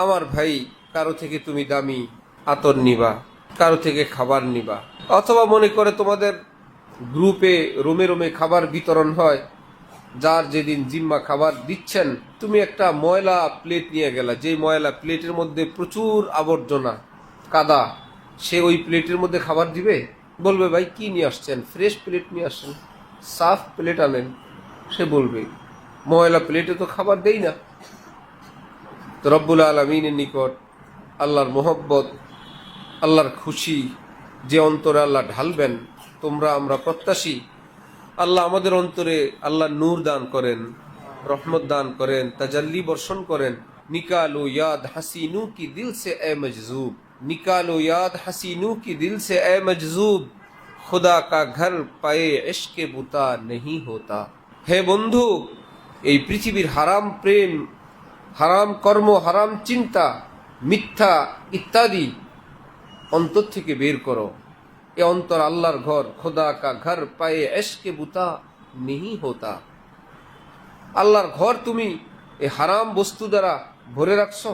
আমার ভাই, কারো থেকে তুমি দামি আতর নিবা, কারো থেকে খাবার নিবা, অথবা মনে করে তোমাদের গ্রুপে রুমে রুমে খাবার বিতরণ হয়, যার যেদিন জিম্মা খাবার দিচ্ছেন, তুমি একটা ময়লা প্লেট নিয়ে গেলা, যে ময়লা প্লেটের মধ্যে প্রচুর আবর্জনা কাদা, সে ওই প্লেটের মধ্যে খাবার দিবে? বলবে ভাই কি নিয়ে আসছেন, ফ্রেশ প্লেট নিয়ে আসছেন, সাফ প্লেট আনেন। সে বলবে ময়লা প্লেটে তো খাবার দেই না। তো রব্বুল আলমিনের নিকট আল্লাহর মোহব্বত, আল্লাহর খুশি যে অন্তরে আল্লাহ ঢালবেন, তোমরা আমরা প্রত্যাশী আল্লাহ আমাদের অন্তরে আল্লাহ নূর দান করেন, রহমত দান করেন, তাজাল্লি বর্ষণ করেন। নিকালো ইয়াদ হাসিনু কি দিল সে এ মজজুব, নিকালো ইয়াদ হাসিনু কি দিল সে এ মজজুব, খুদা কা ঘর পায়ে ইশকে বুতা नहीं होता। হে বন্ধু, এই পৃথিবীর হারাম প্রেম, হারাম কর্ম, হারাম চিন্তা, মিথ্যা ইত্যাদি অন্তর থেকে বের করো। এ অন্তর আল্লাহর ঘর, খোদা কা ঘর পায়ে এশকে বুতা নেহি হোতা। আল্লাহর ঘর তুমি এই হারাম বস্তু দ্বারা ভরে রাখছো।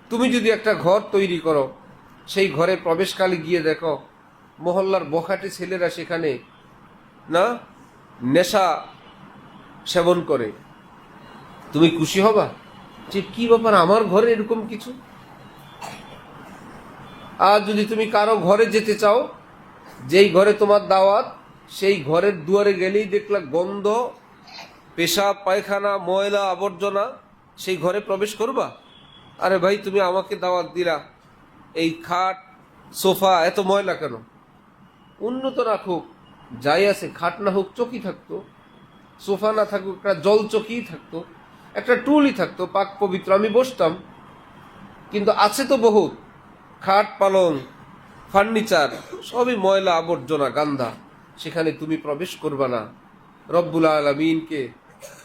তুমি যদি একটা ঘর তৈরি করো, সেই ঘরে প্রবেশকালে গিয়ে দেখো মহল্লার বখাটে ছেলেরা সেখানে না নেশা সেবন করে, তুমি খুশি হবা যে কি ব্যাপার, আমার ঘরে এরকম কিছু? আর যদি তুমি কারো ঘরে যেতে চাও, যেই ঘরে তোমার দাওয়াত, সেই ঘরের দুয়ারে গেলেই দেখলা গন্ধ, পেশাব পায়খানা, ময়লা আবর্জনা, সেই ঘরে প্রবেশ করবা? আরে ভাই, তুমি আমাকে দাওয়াত দিলা, এই খাট সোফা এত ময়লা কেন? উন্নত রাখুক, যাই আছে, খাট না হোক চকি থাকতো, সোফা না থাকুক একটা জল চকি থাকতো, একটা টুলই থাকতো, পাক পবিত্র আমি বসতাম। কিন্তু আছে তো বহুত, খাট পালং ফার্নিচার সবই ময়লা আবর্জনা গান্ধা, সেখানে তুমি প্রবেশ করবা না। রব্বুল আলামিনকে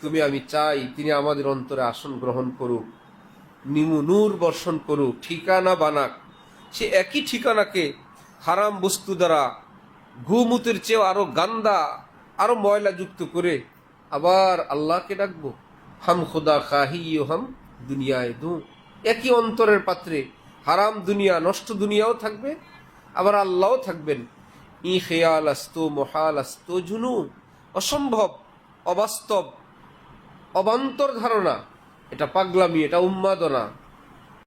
তুমি আমি চাই তিনি আমাদের অন্তরে আসন গ্রহণ করুক, নূর বর্ষণ করুক, ঠিকানা বানাক। সে একই ঠিকানাকে হারাম বস্তু দ্বারা ঘুমুতের চেয়েও আরো গান্দা, আরো ময়লা যুক্ত করে আবার আল্লাহকে ডাকবো। হাম খুদা খাহি হাম দুনিয়ায় দু, একই অন্তরের পাত্রে হারাম দুনিয়া, নষ্ট দুনিয়াও থাকবে, আবার আল্লাহও থাকবেন। ই খেয়াল আস্ত মহাল আস্ত জুনু, অসম্ভব, অবাস্তব, অবান্তর ধারণা, এটা পাগলামি, এটা উন্মাদনা।